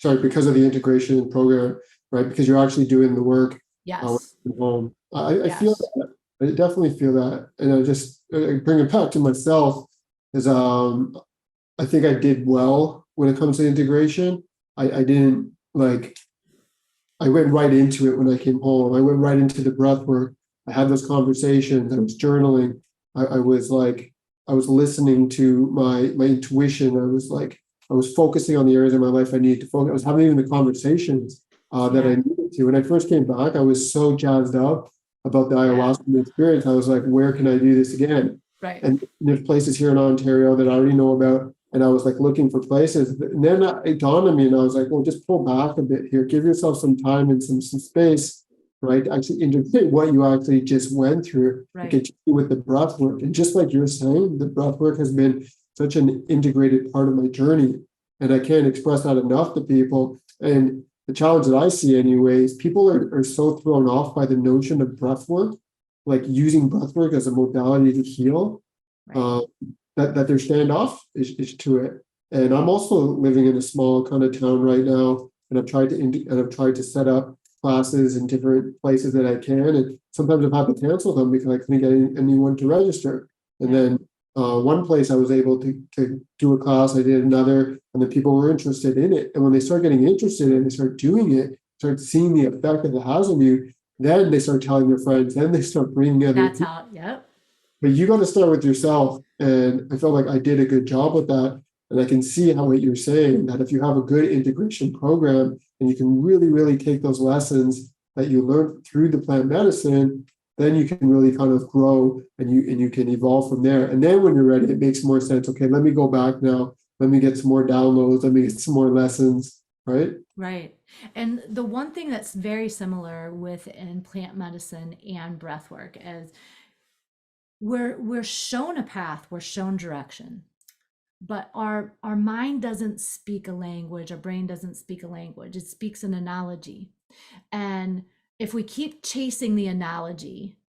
go because of the integration program, right? Because you're actually doing the work Yes, from home. I feel yes, that. I definitely feel that, and I just bring it back to myself. Is I think I did well when it comes to integration. I didn't like. I went right into it when I came home. I went right into the breath work. I had those conversations. I was journaling. I was like, I was listening to my intuition. I was focusing on the areas of my life I needed to focus. I was having even the conversations that I yeah, needed to. When I first came back, I was so jazzed up about the yeah, ayahuasca experience. I was like, where can I do this again? right, And there's places here in Ontario that I already know about. And I was like looking for places. And then it dawned on me, and I was like, well, just pull back a bit here. Give yourself some time and some space, right? Actually integrate what you actually just went through and right. continue with the breath work. And just like you're saying, the breath work has been such an integrated part of my journey. And I can't express that enough to people. And the challenge that I see, anyways, people are so thrown off by the notion of breath work, like using breath work as a modality to heal, Right. uh, that they're standoffish to it. And I'm also living in a small kind of town right now, and I've tried to set up classes in different places that I can, and sometimes I've had to cancel them because I couldn't get anyone to register. And Yeah. then one place I was able to do a class, I did another, and then people were interested in it. And when they start getting interested and they start doing it, start seeing the effect that it has on you, then they start telling their friends, then they start bringing other That's people. how, yep. But you got to start with yourself. And I felt like I did a good job with that. And I can see how what you're saying, that if you have a good integration program and you can really, really take those lessons that you learned through the plant medicine then you can really kind of grow, and you can evolve from there. And then when you're ready, it makes more sense. Okay, let me go back now. Let me get some more downloads. Let me get some more lessons, right? Right. And the one thing that's very similar with in plant medicine and breath work is we're shown a path, we're shown direction, but our mind doesn't speak a language, our brain doesn't speak a language. It speaks an analogy. And if we keep chasing the analogy,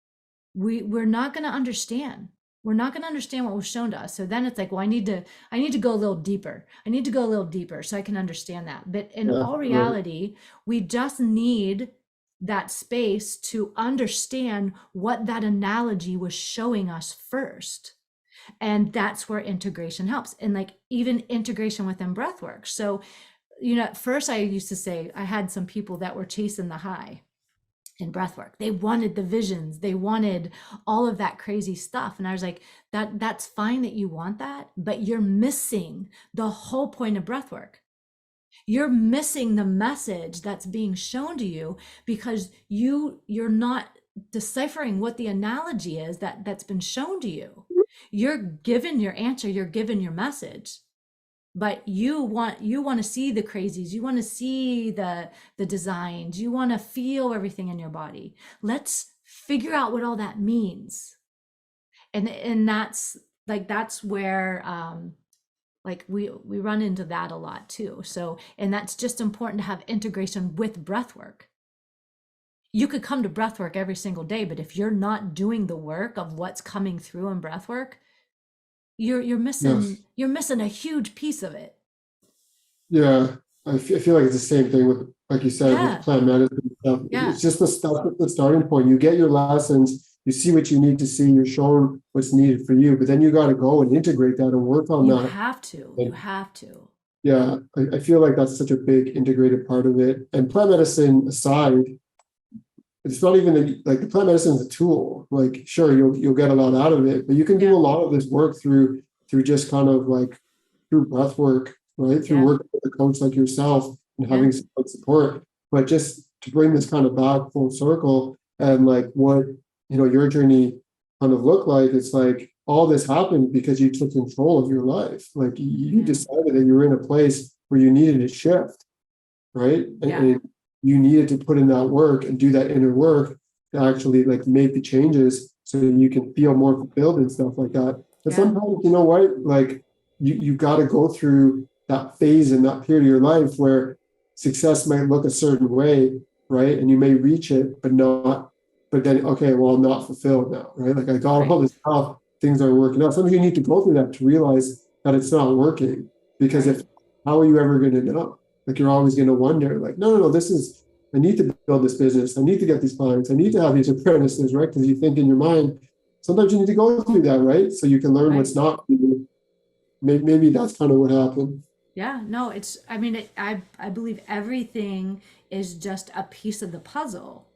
we're not going to understand. We're not going to understand what was shown to us. So then it's like, well, I need to go a little deeper. I need to go a little deeper so I can understand that. But in Yeah, all right. reality, we just need that space to understand what that analogy was showing us first. And that's where integration helps. And like even integration within breath work. So, at first I used to say I had some people that were chasing the high in breath work. They wanted the visions, they wanted all of that crazy stuff. And I was like, that's fine that you want that, but you're missing the whole point of breath work. You're missing the message that's being shown to you because you're not deciphering what the analogy is that's been shown to you. You're given your answer, you're given your message, but you want to see the crazies, you want to see the designs, you want to feel everything in your body. Let's figure out what all that means. And that's where like we run into that a lot too. So, and that's just important to have integration with breath work. You could come to breath work every single day, but if you're not doing the work of what's coming through in breath work, you're Yes. missing a huge piece of it. Yeah, I feel like it's the same thing with, like you said, with Yeah. plant medicine and stuff. Yeah. It's just the starting point. You get your lessons, you see what you need to see, you're shown what's needed for you, but then you got to go and integrate that and work on You that. have to. And You have to. yeah, I feel like that's such a big integrated part of it. And plant medicine aside, it's not even like the plant medicine is a tool. Like, sure, you'll get a lot out of it, but you can do Yeah. a lot of this work through just kind of like through breath work, right? Through Yeah. working with a coach like yourself and Yeah. having support. But just to bring this kind of back full circle and like what your journey kind of looked like, it's like all this happened because you took control of your life. Like you Yeah. decided that you were in a place where you needed a shift, right? Yeah. And you needed to put in that work and do that inner work to actually like make the changes so you can feel more fulfilled and stuff like that. But Yeah. sometimes, you know what, like you got to go through that phase and that period of your life where success might look a certain way, right? And you may reach it, but then, okay, well, I'm not fulfilled now, right? Like I got all this stuff, things aren't working out. Sometimes you need to go through that to realize that it's not working, because how are you ever going to know? Like you're always going to wonder, like, no, I need to build this business. I need to get these clients. I need to have these apprentices, right? Because you think in your mind, sometimes you need to go through that, right? So you can learn what's not for you. Maybe that's kind of what happened. Yeah. No, I believe everything is just a piece of the puzzle.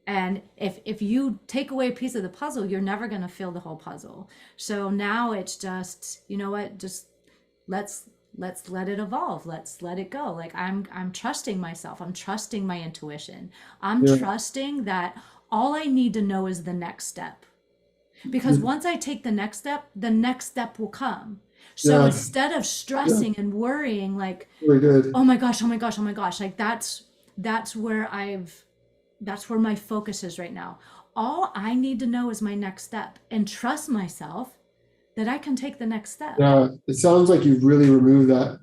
And if you take away a piece of the puzzle, you're never going to fill the whole puzzle. So now it's just, you know what, just let's let it evolve. Let's let it go. Like I'm trusting myself. I'm trusting my intuition. I'm Yeah. trusting that all I need to know is the next step. Because once I take the next step will come. So instead of stressing and worrying, like, Very good. oh my gosh, like that's where that's where my focus is right now. All I need to know is my next step and trust myself that I can take the next step. Yeah, it sounds like you've really removed that.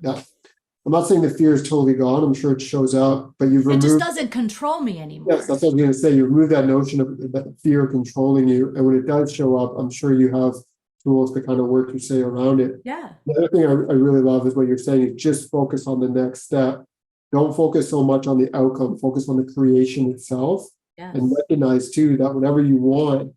I'm not saying the fear is totally gone. I'm sure it shows up, but you've removed. It just doesn't control me anymore. Yes, that's what I was going to say. You remove that notion of that fear controlling you, and when it does show up, I'm sure you have tools to kind of work your say around it. Yeah. The other thing I really love is what you're saying is just focus on the next step. Don't focus so much on the outcome. Focus on the creation itself. Yes. And recognize too that whatever you want,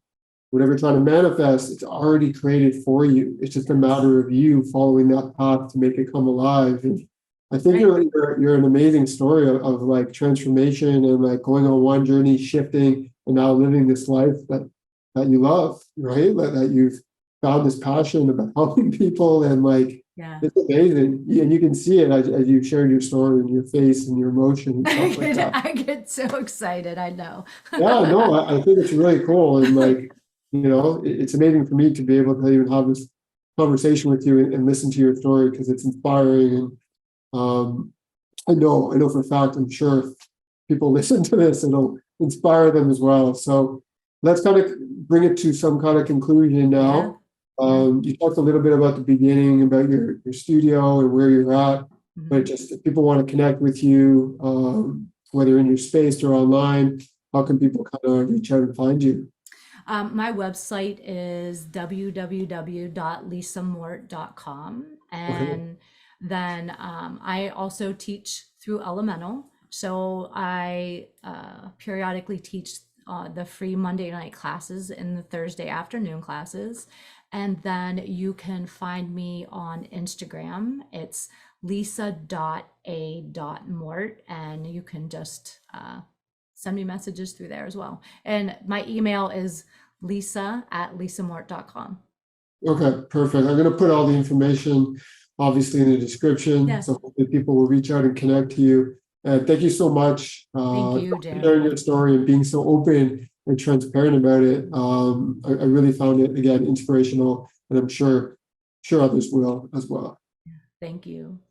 whatever you're trying to manifest, it's already created for you. It's just a matter of you following that path to make it come alive. And I think you're an amazing story of like transformation and like going on one journey, shifting, and now living this life that you love, right? That you've found this passion about helping people and like Yeah. It's amazing. And you can see it as you shared your story and your face and your emotion and stuff like that. I get so excited. I know. Yeah, no, I think it's really cool. And like, it's amazing for me to be able to even have this conversation with you and listen to your story because it's inspiring. And I know for a fact, I'm sure if people listen to this, it'll inspire them as well. So let's kind of bring it to some kind of conclusion Yeah. now. You talked a little bit about the beginning, about your studio and where you're at, but Mhm. just if people want to connect with you, whether in your space or online, how can people kind of reach out and find you? My website is www.lisamort.com. Okay. And then I also teach through Elemental. So I periodically teach the free Monday night classes and the Thursday afternoon classes. And then you can find me on Instagram. It's lisa.a.mort. And you can just send me messages through there as well. And my email is lisa@lisamort.com. Okay, perfect. I'm going to put all the information obviously in the description. Yeah. So hopefully people will reach out and connect to you. And thank you so much Thank for you, sharing Jeremy. your story and being so open and transparent about it. I really found it, again, inspirational, and I'm sure others will as well. Thank you.